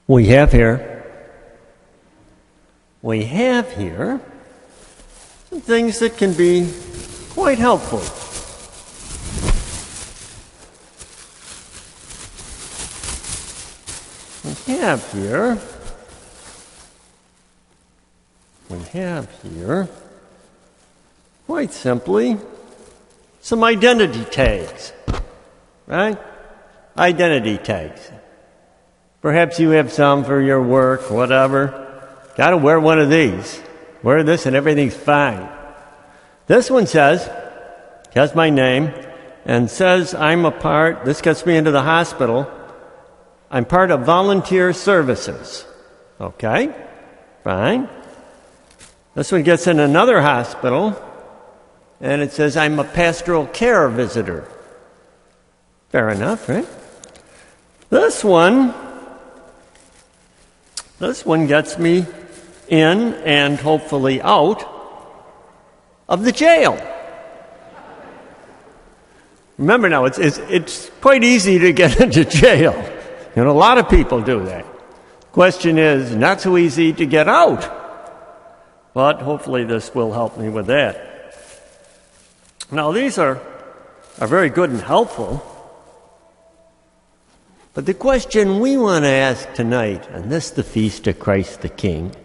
We have here some things that can be quite helpful. We have here, quite simply, some identity tags, right? Identity tags. Perhaps you have some for your work, whatever. Got to wear one of these. Wear this and everything's fine. This one has my name, and says this gets me into the hospital, I'm part of volunteer services. Okay, fine. This one gets in another hospital, and it says I'm a pastoral care visitor. Fair enough, right? This one gets me in and hopefully out of the jail. Remember now, it's quite easy to get into jail. A lot of people do that. Question is, not so easy to get out. But hopefully this will help me with that. Now these are very good and helpful. But the question we want to ask tonight, on this the Feast of Christ the King,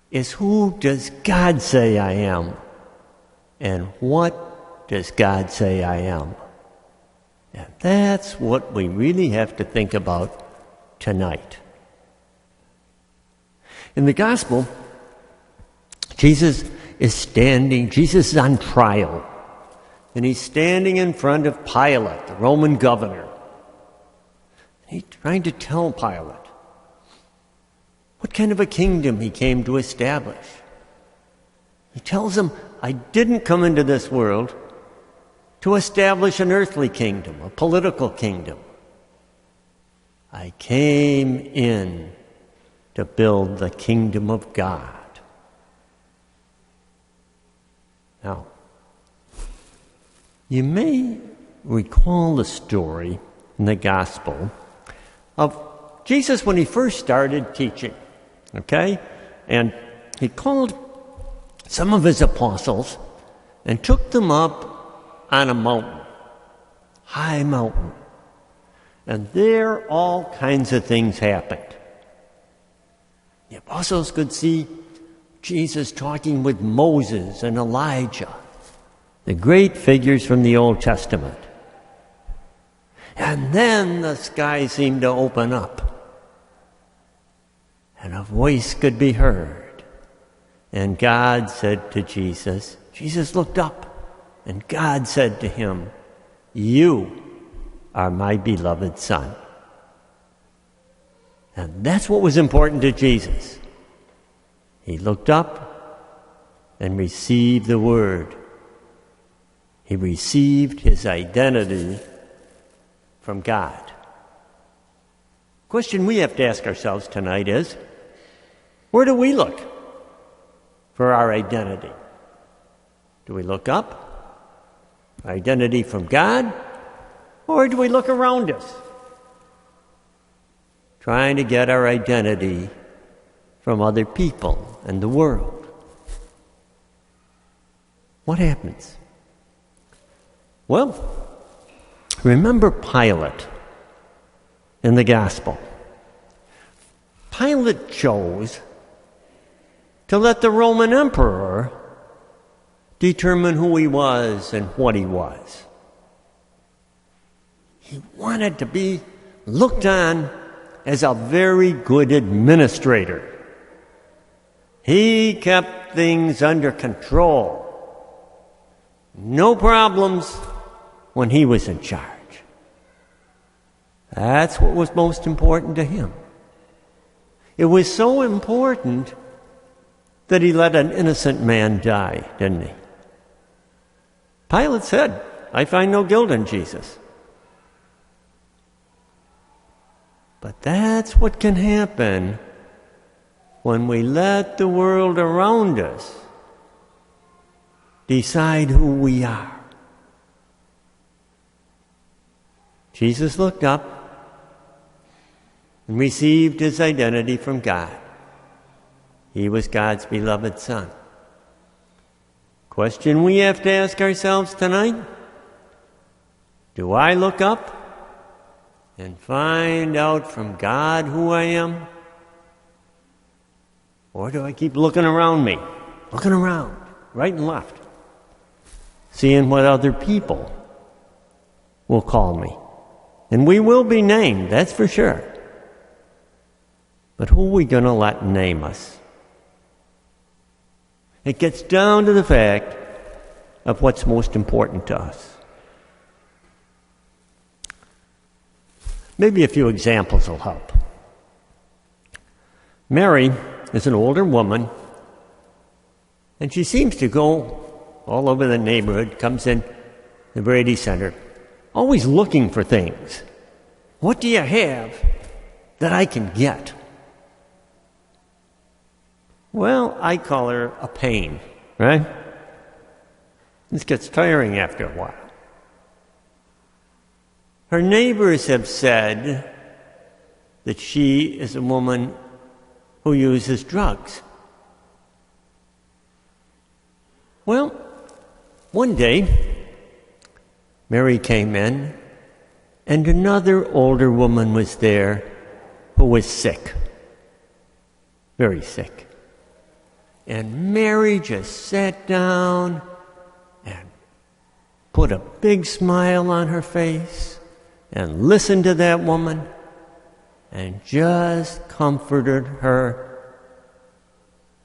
is who does God say I am? And what does God say I am? And that's what we really have to think about tonight. In the Gospel, Jesus is on trial. And he's standing in front of Pilate, the Roman governor. He's trying to tell Pilate what kind of a kingdom he came to establish. He tells him, I didn't come into this world to establish an earthly kingdom, a political kingdom. I came in to build the kingdom of God. Now, you may recall the story in the Gospel of Jesus when he first started teaching, okay? And he called some of his apostles and took them up on a mountain, high mountain. And there all kinds of things happened. The apostles could see Jesus talking with Moses and Elijah, the great figures from the Old Testament. And then the sky seemed to open up, and a voice could be heard. And God said to Jesus looked up, and God said to him, you are my beloved Son. And that's what was important to Jesus. He looked up and received the word. He received his identity from God. The question we have to ask ourselves tonight is, where do we look for our identity? Do we look up? Identity from God? Or do we look around us? Trying to get our identity from other people and the world. What happens? Well, remember Pilate in the Gospel. Pilate chose to let the Roman emperor determine who he was and what he was. He wanted to be looked on as a very good administrator. He kept things under control. No problems when he was in charge. That's what was most important to him. It was so important that he let an innocent man die, didn't he? Pilate said, I find no guilt in Jesus. But that's what can happen when we let the world around us decide who we are. Jesus looked up and received his identity from God. He was God's beloved Son. Question we have to ask ourselves tonight: do I look up and find out from God who I am? Or do I keep looking around me, looking around, right and left, seeing what other people will call me? And we will be named, that's for sure. But who are we going to let name us? It gets down to the fact of what's most important to us. Maybe a few examples will help. Mary is an older woman, and she seems to go all over the neighborhood, comes in the Brady Center, always looking for things. What do you have that I can get? Well, I call her a pain, right? This gets tiring after a while. Her neighbors have said that she is a woman who uses drugs. Well, one day, Mary came in, and another older woman was there who was sick, very sick. And Mary just sat down and put a big smile on her face and listened to that woman and just comforted her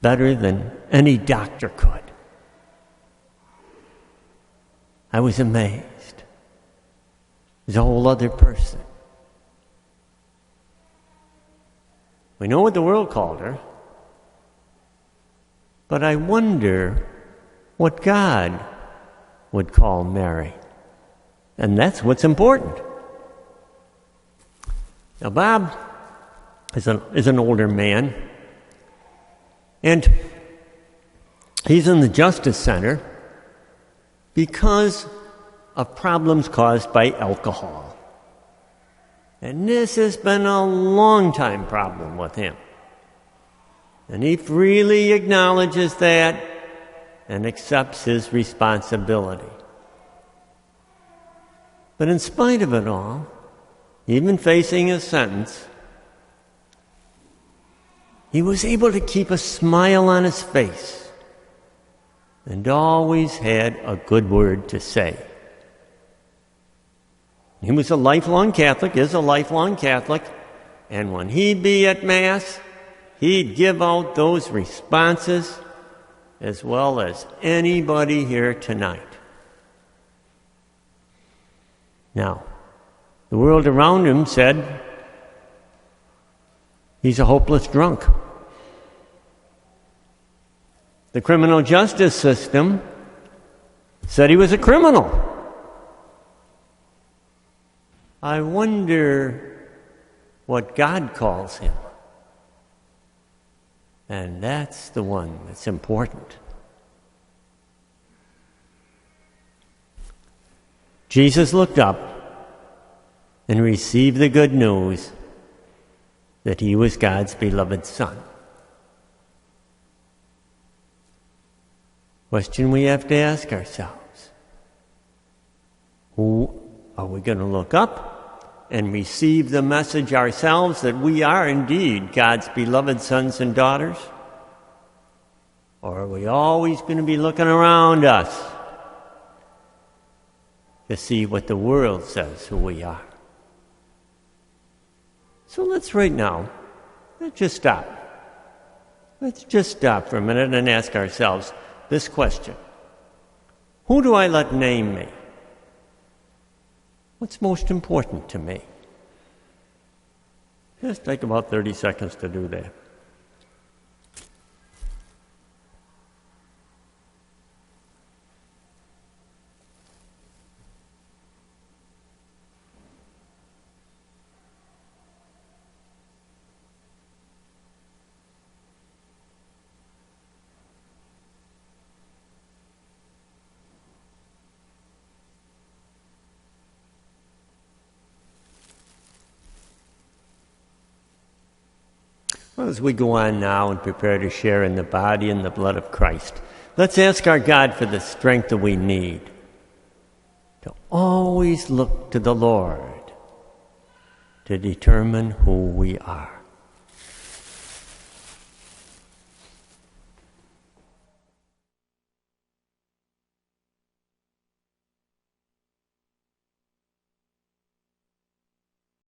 better than any doctor could. I was amazed. There's a whole other person. We know what the world called her, but I wonder what God would call Mary. And that's what's important. Now, Bob is an older man, and he's in the Justice Center because of problems caused by alcohol. And this has been a long-time problem with him. And he freely acknowledges that and accepts his responsibility. But in spite of it all, even facing a sentence, he was able to keep a smile on his face and always had a good word to say. He was a lifelong Catholic, is a lifelong Catholic, and when he'd be at Mass, he'd give out those responses as well as anybody here tonight. Now, the world around him said he's a hopeless drunk. The criminal justice system said he was a criminal. I wonder what God calls him. And that's the one that's important. Jesus looked up and received the good news that he was God's beloved Son. Question we have to ask ourselves: who are we going to look up and receive the message ourselves that we are indeed God's beloved sons and daughters? Or are we always going to be looking around us to see what the world says who we are? So let's right now, let's just stop. Let's just stop for a minute and ask ourselves this question: who do I let name me? What's most important to me? Just take about 30 seconds to do that. Well, as we go on now and prepare to share in the body and the blood of Christ, let's ask our God for the strength that we need to always look to the Lord to determine who we are.